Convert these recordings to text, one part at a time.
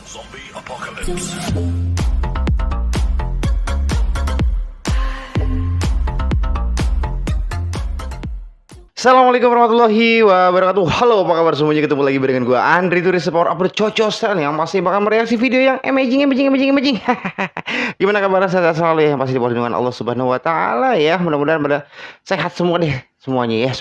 Zombie Apocalypse. Assalamualaikum warahmatullahi wabarakatuh. Halo, apa kabar semuanya? Ketemu lagi dengan gue Andri Turis, Power Upload Cocosel yang masih bakal mereaksi video yang amazing. Gimana kabar? Sehat selalu ya, pasti di bawah lindungan Allah Subhanahu wa taala ya. Mudah-mudahan pada sehat semua deh. Semuanya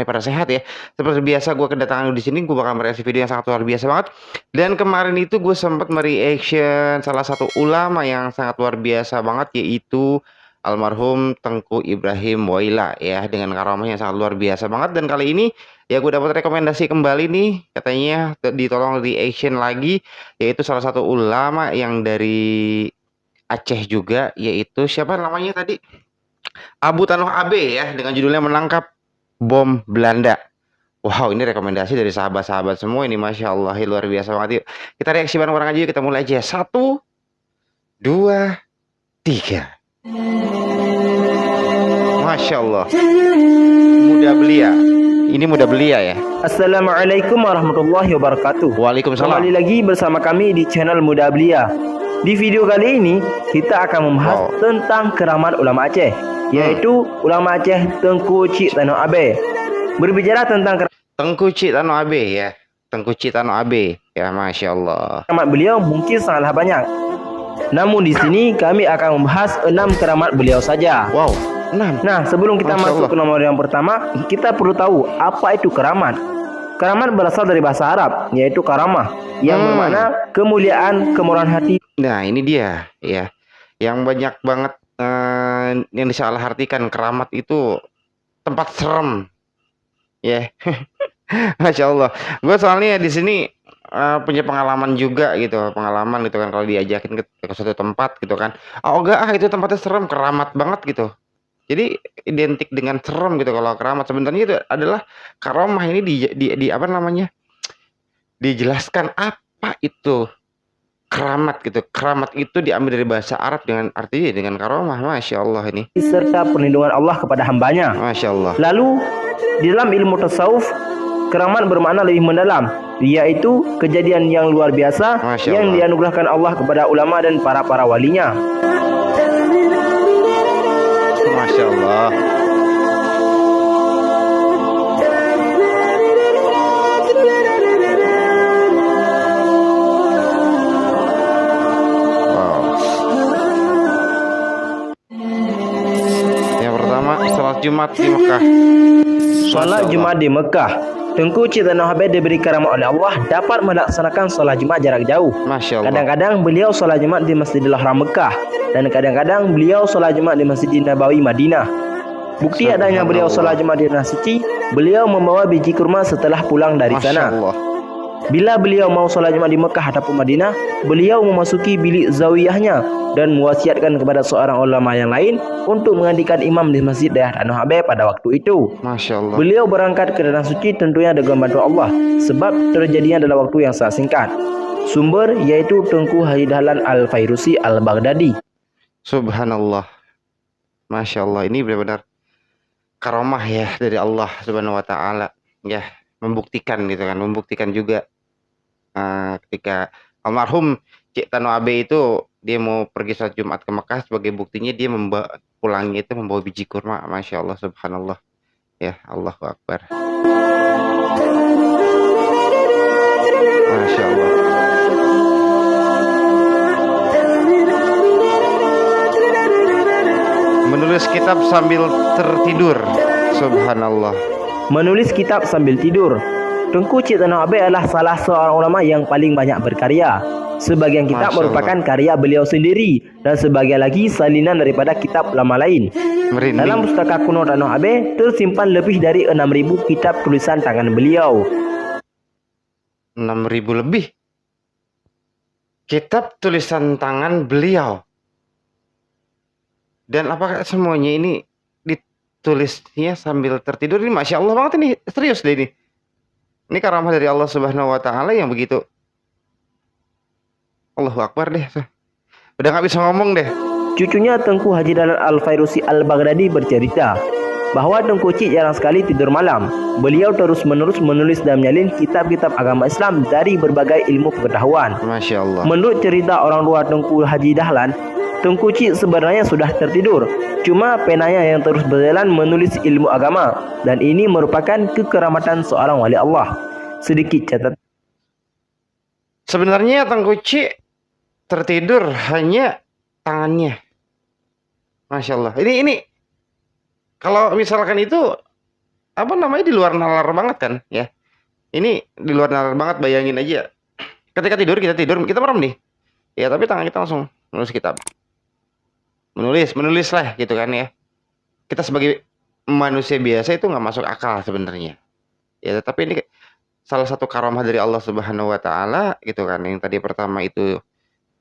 pada sehat ya. Seperti biasa gue kedatangan di sini, gue bakal mereaksi video yang sangat luar biasa banget. Dan kemarin itu gue sempat mereaction salah satu ulama yang sangat luar biasa banget, yaitu almarhum Tengku Ibrahim Waila ya, dengan karamahnya sangat luar biasa banget. Dan kali ini ya gue dapat rekomendasi kembali nih, katanya ditolong reaction lagi, yaitu salah satu ulama yang dari Aceh juga, yaitu siapa namanya tadi, Abu Tanoh Abe ya, dengan judulnya Menangkap Bom Belanda. Wow, ini rekomendasi dari sahabat-sahabat semua ini, Masya Allah, luar biasa banget. Yuk kita reaksi bareng-bareng aja, yuk. Kita mulai aja. 1, 2, 3. Masya Allah, muda belia. Ini muda belia ya. Assalamualaikum warahmatullahi wabarakatuh. Waalaikumsalam. Kembali lagi bersama kami di channel Muda Belia. Di video kali ini kita akan membahas tentang keramat ulama Aceh, yaitu ulama Aceh Tengku Cik Tanoh Abe. Berbicara tentang Tengku Cik Tanoh Abe ya, Tengku Cik Tanoh Abe ya, Masya Allah. keramat beliau mungkin sangatlah banyak. Namun di sini kami akan membahas 6 keramat beliau saja. Wow, 6. Nah, sebelum kita Masya masuk Allah. ke nomor yang pertama, kita perlu tahu apa itu keramat. Keramat berasal dari bahasa Arab, yaitu karamah, yang bermakna kemuliaan, kemurahan hati. Nah ini dia ya, yang banyak banget yang disalahartikan. Keramat itu tempat serem ya. Masya Allah. Gue soalnya di sini punya pengalaman juga gitu, pengalaman gitu kan, kalau diajakin ke suatu tempat gitu kan, oh enggak itu tempatnya serem, keramat banget gitu. Jadi identik dengan serem gitu. Kalau keramat sebenarnya itu adalah karomah. Ini di apa namanya, dijelaskan apa itu keramat gitu. Keramat itu diambil dari bahasa Arab dengan artinya dengan karomah. Masya Allah ini. Serta perlindungan Allah kepada hambanya. Masya Allah. Lalu di dalam ilmu tasawuf, keramat bermakna lebih mendalam, yaitu kejadian yang luar biasa Masya yang Allah. dianugerahkan Allah kepada ulama dan para walinya. Masya Allah. Wow. Yang pertama, sholat Jumat di Mekah. Salat Jumat di Mekah. Tengku Cik Tanoh Abe diberi karamah oleh Allah dapat melaksanakan salat Jumat jarak jauh. Masya Allah. Kadang-kadang beliau salat Jumat di Masjidil Haram Mekah, dan kadang-kadang beliau salat Jumat di Masjid Nabawi Madinah. Bukti adanya beliau salat Jumat di Tanah Suci, beliau membawa biji kurma setelah pulang dari Masya sana. Allah. Bila beliau mau salat Jumat di Mekah ataupun Madinah, beliau memasuki bilik zawiyahnya dan mewasiatkan kepada seorang ulama yang lain untuk menggantikan imam di Masjid daerah Tanoh Abe pada waktu itu. Masya Allah. Beliau berangkat ke Tanah Suci tentunya dengan bantuan Allah, sebab terjadinya dalam waktu yang sangat singkat. Sumber yaitu Tengku Haji Dahlan Al-Fairusi Al-Baghdadi. Subhanallah. Masya Allah, ini benar-benar karomah ya dari Allah Subhanahu wa taala ya, membuktikan gitu kan, membuktikan juga ketika almarhum Cik Tanoh Abe itu dia mau pergi sholat Jumat ke Mekah, sebagai buktinya dia pulangnya itu membawa biji kurma. Masya Allah, subhanallah ya, Allahu Akbar. Masya Allah. Menulis kitab sambil tertidur. Subhanallah. Menulis kitab sambil tidur. Tengku Cik Tanoh Abe adalah salah seorang ulama yang paling banyak berkarya. Sebagian kitab Masya merupakan karya beliau sendiri, dan sebagian lagi salinan daripada kitab ulama lain. Merinding. Dalam pustaka kuno Tanoh Abe tersimpan lebih dari 6.000 kitab tulisan tangan beliau. 6.000 lebih kitab tulisan tangan beliau. Dan apakah semuanya ini ditulisnya sambil tertidur? Ini Masya Allah banget ini, serius deh ini. Ini karamah dari Allah Subhanahu wa taala yang begitu. Allahu Akbar deh. Udah gak bisa ngomong deh. Cucunya Tengku Haji Dahlan Al-Fairusi Al-Baghdadi bercerita, bahwa Tengku Cik jarang sekali tidur malam. Beliau terus-menerus menulis dan menyalin kitab-kitab agama Islam dari berbagai ilmu pengetahuan. Masya Allah. Menurut cerita orang tua Tengku Haji Dahlan, Tengku Cik sebenarnya sudah tertidur. Cuma penanya yang terus berjalan menulis ilmu agama, dan ini merupakan kekeramatan seorang wali Allah. Sedikit catatan. Sebenarnya Tengku Cik tertidur hanya tangannya. Masya Allah. Ini kalau misalkan itu apa namanya di luar nalar banget kan ya. Ini di luar nalar banget, bayangin aja. Ketika tidur, kita merem nih. Ya, tapi tangan kita langsung menulis kitab. Menulis lah gitu kan ya. Kita sebagai manusia biasa itu nggak masuk akal sebenarnya. Ya, tapi ini salah satu karamah dari Allah Subhanahu wa taala gitu kan. Yang tadi pertama itu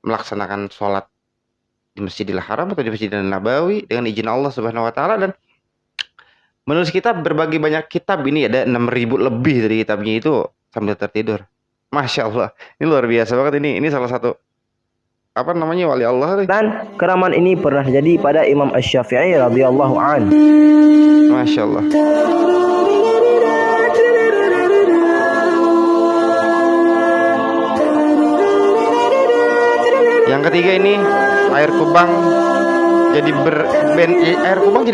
melaksanakan sholat di Masjidil Haram atau di Masjidil Nabawi dengan izin Allah Subhanahu wa taala, dan menulis kitab, berbagai banyak kitab. Ini ada 6.000 lebih dari kitabnya itu sambil tertidur. Masya Allah, ini luar biasa banget. Ini salah satu apa namanya wali Allah. Dan keramaan ini pernah terjadi pada Imam Asy-Syafi'i radhiyallahu an. Masya Allah. Yang ketiga ini air kubang jadi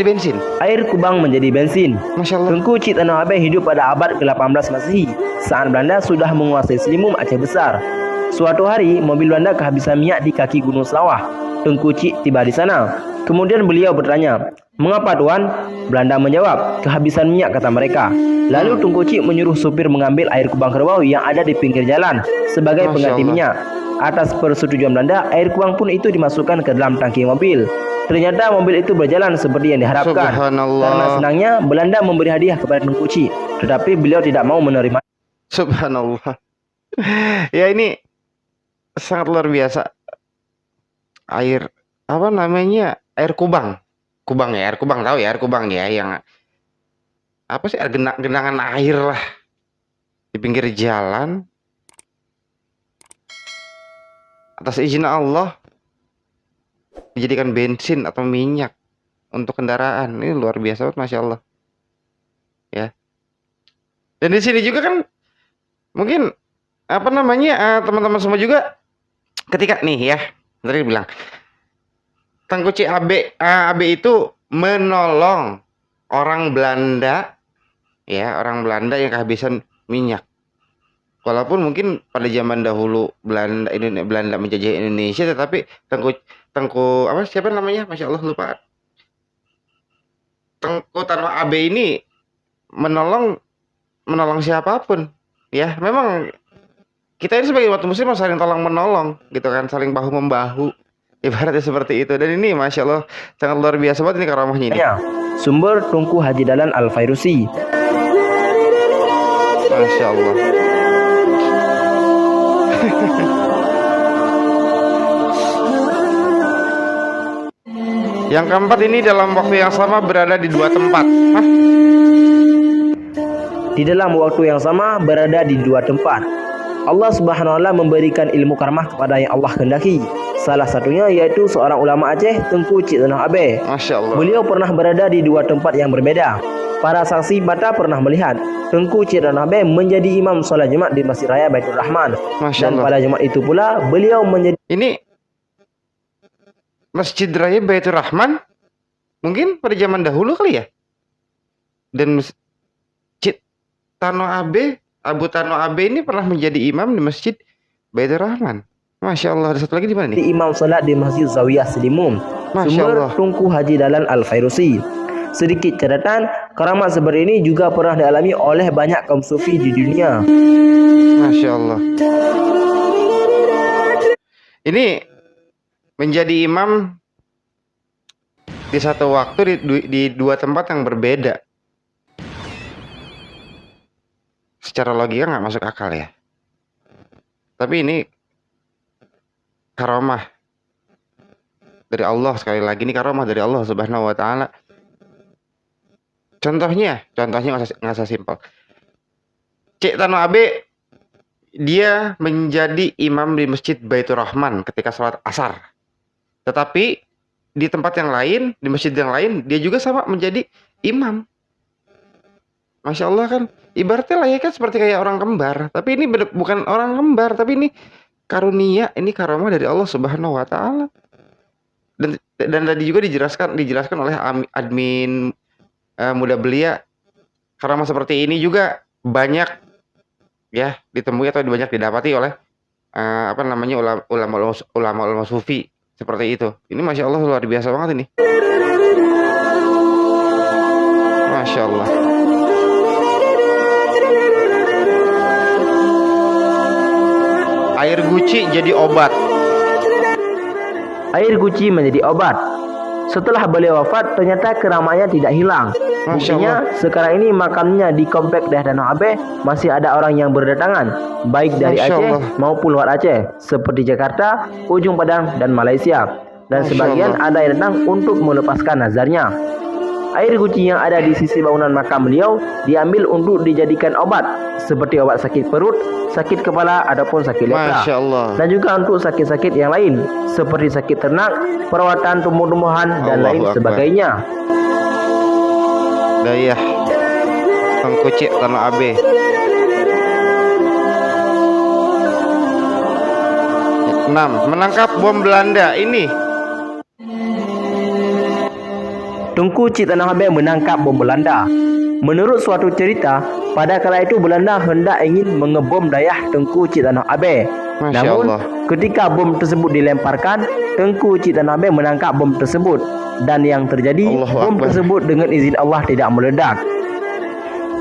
bensin. Air kubang menjadi bensin. Masya Allah. Tengku Cik Tanah Abeh hidup pada abad ke-18 Masehi saat Belanda sudah menguasai Selimum Aceh Besar. Suatu hari, mobil Belanda kehabisan minyak di kaki Gunung Selawah. Tengku Cik tiba di sana. Kemudian beliau bertanya, "Mengapa Tuan?" Belanda menjawab, "Kehabisan minyak," kata mereka. Lalu Tengku Cik menyuruh supir mengambil air kubang kerbau yang ada di pinggir jalan sebagai pengganti minyak. Atas persetujuan Belanda, air kubang pun itu dimasukkan ke dalam tangki mobil. Ternyata mobil itu berjalan seperti yang diharapkan. Subhanallah. Karena senangnya, Belanda memberi hadiah kepada Tengku Cik, tetapi beliau tidak mau menerima. Subhanallah. Ya, ini sangat luar biasa. Air apa namanya? Air kubang. Kubang ya, air kubang, tahu ya, air kubang ya, yang apa sih, genangan air lah di pinggir jalan atas izin Allah dijadikan bensin atau minyak untuk kendaraan. Ini luar biasa banget, Masya Allah ya. Dan di sini juga kan mungkin apa namanya teman-teman semua juga ketika nih ya tadi bilang Tengku Cik AB itu menolong orang Belanda ya, orang Belanda yang kehabisan minyak. Walaupun mungkin pada zaman dahulu Belanda menjajah Indonesia, tetapi Tengku apa siapa namanya? Masya Allah lupa. Tengku Tanah AB ini menolong siapapun. Ya, memang kita ini sebagai umat muslim saling tolong menolong gitu kan, saling bahu membahu. Ibaratnya seperti itu. Dan ini Masya Allah sangat luar biasa banget ini karamahnya ini. Sumber Tengku Haji Dahlan Al-Fairusi. Masya Allah. Yang keempat ini dalam waktu yang sama berada di dua tempat. Hah? Di dalam waktu yang sama berada di dua tempat. Allah Subhanahu wa taala memberikan ilmu karamah kepada yang Allah kehendaki. Salah satunya yaitu seorang ulama Aceh, Tengku Cik Tanah Abeh. Masya Allah. Beliau pernah berada di dua tempat yang berbeda. Para saksi mata pernah melihat Tengku Cik Tanah Abeh menjadi imam salat Jumat di Masjid Raya Baitur Rahman. Masya Dan Allah. pada Jumat itu pula beliau menjadi Ini Masjid Raya Baitur Rahman mungkin pada zaman dahulu kali ya. Dan Masjid Tanah Abeh, Abu Tanah Abeh ini pernah menjadi imam di Masjid Baitur Rahman. Masya Allah. Ada satu lagi di mana nih? imam salat di Masjid Zawiyah Selimum. Masya Sumber Allah. Tengku Haji Dahlan Al-Fairusi. Sedikit catatan, keramat seperti ini juga pernah dialami oleh banyak kaum sufi di dunia. Masya Allah. Ini menjadi imam di satu waktu di dua tempat yang berbeda. Secara logika nggak masuk akal ya. Tapi ini karamah dari Allah, sekali lagi ini karamah dari Allah Subhanahu wa taala. Contohnya nggak usah simpel. Cik Tanah Abeh dia menjadi imam di Masjid Baitur Rahman ketika sholat asar. Tetapi di tempat yang lain, di masjid yang lain, dia juga sama menjadi imam. Masya Allah kan, ibaratnya layaknya seperti kayak orang kembar, tapi ini bukan orang kembar, tapi ini karunia, ini karamah dari Allah Subhanahu wa taala. Dan tadi juga dijelaskan oleh admin Muda Belia, karamah seperti ini juga banyak ya ditemui atau banyak didapati oleh ulama sufi seperti itu. Ini Masya Allah luar biasa banget ini. Masya Allah. Air guci jadi obat. Air guci menjadi obat. Setelah beliau wafat, ternyata keramaian tidak hilang. Buktinya sekarang ini makamnya di komplek Daerah Danau Abe masih ada orang yang berdatangan, baik dari Masya Aceh Allah. maupun luar Aceh, seperti Jakarta, Ujung Padang, dan Malaysia. Dan Masya sebagian Allah. ada yang datang untuk melepaskan nazarnya. Air guci yang ada di sisi bangunan makam beliau diambil untuk dijadikan obat, seperti obat sakit perut, sakit kepala, ataupun sakit lepra. Masya Allah. Dan juga untuk sakit-sakit yang lain, seperti sakit ternak, perawatan tumbuh-tumbuhan, dan lain Allahu Akbar. sebagainya. Dayah Tengkucik Tanah Abe. Enam, menangkap bom Belanda ini. Tengku Cik Tanah Abe menangkap bom Belanda. Menurut suatu cerita, pada kala itu Belanda hendak ingin mengebom dayah Tengku Cik Tanah Abe. Masya Namun, Allah. ketika bom tersebut dilemparkan, Tengku Cik Tanah Abe menangkap bom tersebut. Dan yang terjadi, Allahu bom Akbar. tersebut dengan izin Allah tidak meledak.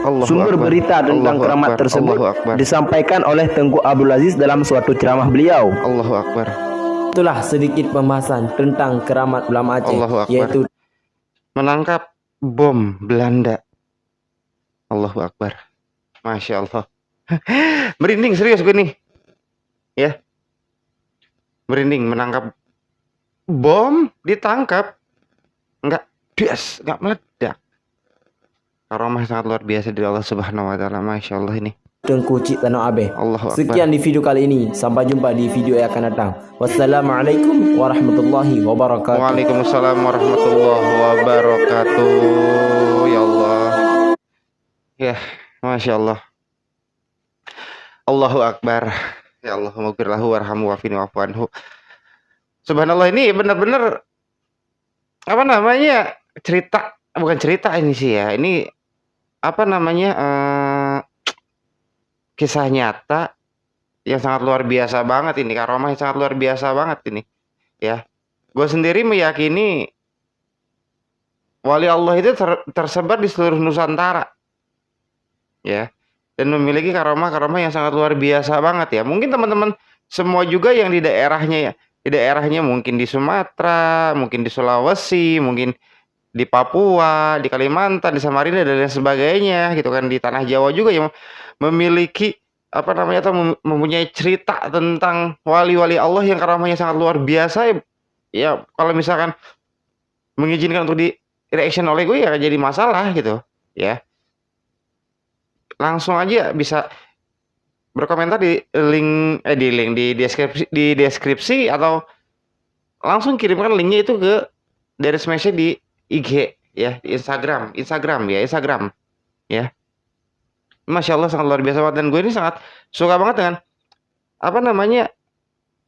Allahu Sumber Akbar. berita tentang Allahu keramat Akbar. tersebut Allahu Akbar. disampaikan oleh Tengku Abdul Aziz dalam suatu ceramah beliau. Allahu Akbar. Itulah sedikit pembahasan tentang keramat ulama Aceh, Allahu Akbar. yaitu Menangkap bom Belanda. Allahu Akbar. Masya Allah. Merinding serius gue nih. Ya. Merinding menangkap bom, ditangkap. Enggak meledak. Karomah sangat luar biasa dari Allah Subhanahu wa taala. Masya Allah ini. Tengku Cik Tanah Abe. Allahu Akbar. Sekian di video kali ini. Sampai jumpa di video yang akan datang. Wassalamualaikum warahmatullahi wabarakatuh. Waalaikumsalam warahmatullahi wabarakatuh. Ya Allah. Ya, Masya Allah. Allahu Akbar. Ya Allah, maghfirlahu warhamu wa'afini wa'fu anhu. Subhanallah, ini benar-benar apa namanya? Bukan cerita ini sih ya. Ini apa namanya? Kisah nyata yang sangat luar biasa banget ini. Karomah yang sangat luar biasa banget ini. Ya. Gue sendiri meyakini wali Allah itu tersebar di seluruh Nusantara. Ya. Dan memiliki karomah-karomah yang sangat luar biasa banget ya. Mungkin teman-teman semua juga yang di daerahnya ya. Di daerahnya mungkin di Sumatera, mungkin di Sulawesi, mungkin di Papua, di Kalimantan, di Samarinda dan lain sebagainya gitu kan, di tanah Jawa juga yang memiliki apa namanya atau mempunyai cerita tentang wali-wali Allah yang karamahnya sangat luar biasa ya. Ya kalau misalkan mengizinkan untuk di reaction oleh gue ya jadi masalah gitu ya. Langsung aja bisa berkomentar di deskripsi atau langsung kirimkan linknya itu ke dari smash di IG ya, di Instagram ya. Masya Allah sangat luar biasa banget, dan gue ini sangat suka banget dengan apa namanya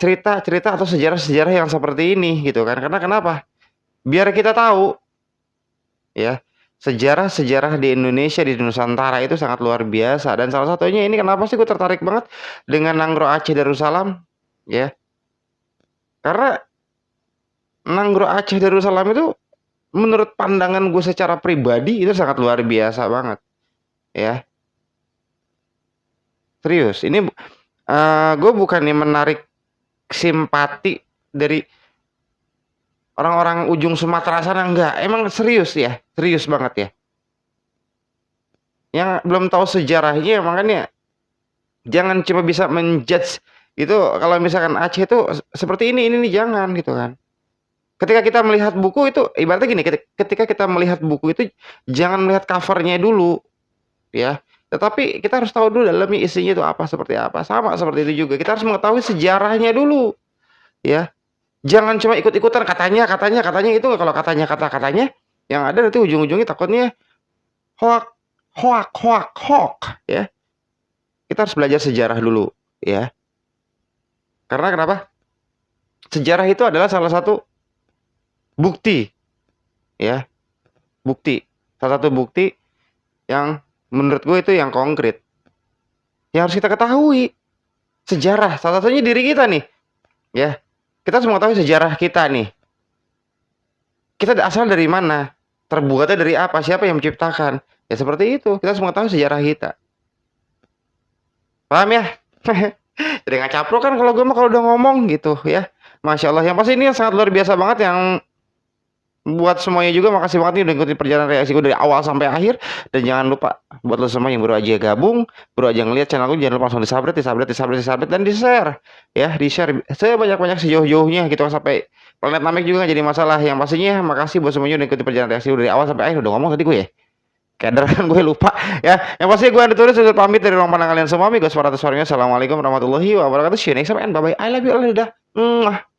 cerita-cerita atau sejarah-sejarah yang seperti ini gitu kan. Karena kenapa? Biar kita tahu ya, sejarah-sejarah di Indonesia, di Nusantara itu sangat luar biasa. Dan salah satunya ini kenapa sih gue tertarik banget dengan Nanggro Aceh Darussalam ya. Karena Nanggro Aceh Darussalam itu menurut pandangan gue secara pribadi itu sangat luar biasa banget ya. Serius, ini gue bukannya menarik simpati dari orang-orang ujung Sumatera sana, enggak. Emang serius ya, serius banget ya. Yang belum tahu sejarahnya makanya jangan cuma bisa menjudge itu kalau misalkan Aceh itu seperti ini jangan gitu kan. Ketika kita melihat buku itu ibaratnya gini, ketika kita melihat buku itu jangan melihat covernya dulu ya. Tetapi kita harus tahu dulu dalamnya isinya itu apa, seperti apa. Sama seperti itu juga. Kita harus mengetahui sejarahnya dulu. Ya. Jangan cuma ikut-ikutan katanya itu, kalau katanya yang ada nanti ujung-ujungnya takutnya Hoak, hoak, ya. Kita harus belajar sejarah dulu, ya. Karena kenapa? Sejarah itu adalah salah satu bukti, ya. Bukti. Salah satu bukti yang menurut gue itu yang konkret. Yang harus kita ketahui. Sejarah, salah satunya diri kita nih. Ya. Kita semua tahu sejarah kita nih. Kita asal dari mana? Terbuatnya dari apa? Siapa yang menciptakan? Ya seperti itu. Kita semua tahu sejarah kita. Paham ya? Jadi nggak caprok kan kalau gue mah kalau udah ngomong gitu ya. Masya Allah. Yang pasti ini sangat luar biasa banget yang buat semuanya juga makasih banget nih udah ngikutin perjalanan reaksi gue dari awal sampai akhir. Dan jangan lupa buat lo semua yang baru aja gabung, baru aja ngeliat channel gue, jangan lupa langsung disubscribe dan di-share. Ya, di-share sebanyak-banyak sejauh-jauhnya gitu sampai planet Namek juga nggak jadi masalah. Yang pastinya makasih buat semuanya udah ngikutin perjalanan reaksi gue dari awal sampai akhir. Udah ngomong tadi gue ya. Kader kan gue lupa ya. Yang pasti gue Andri Turis pamit dari ruang pandang kalian semua. Amigos para Assalamualaikum warahmatullahi wabarakatuh. See you next time and bye bye. I love you all. Udah.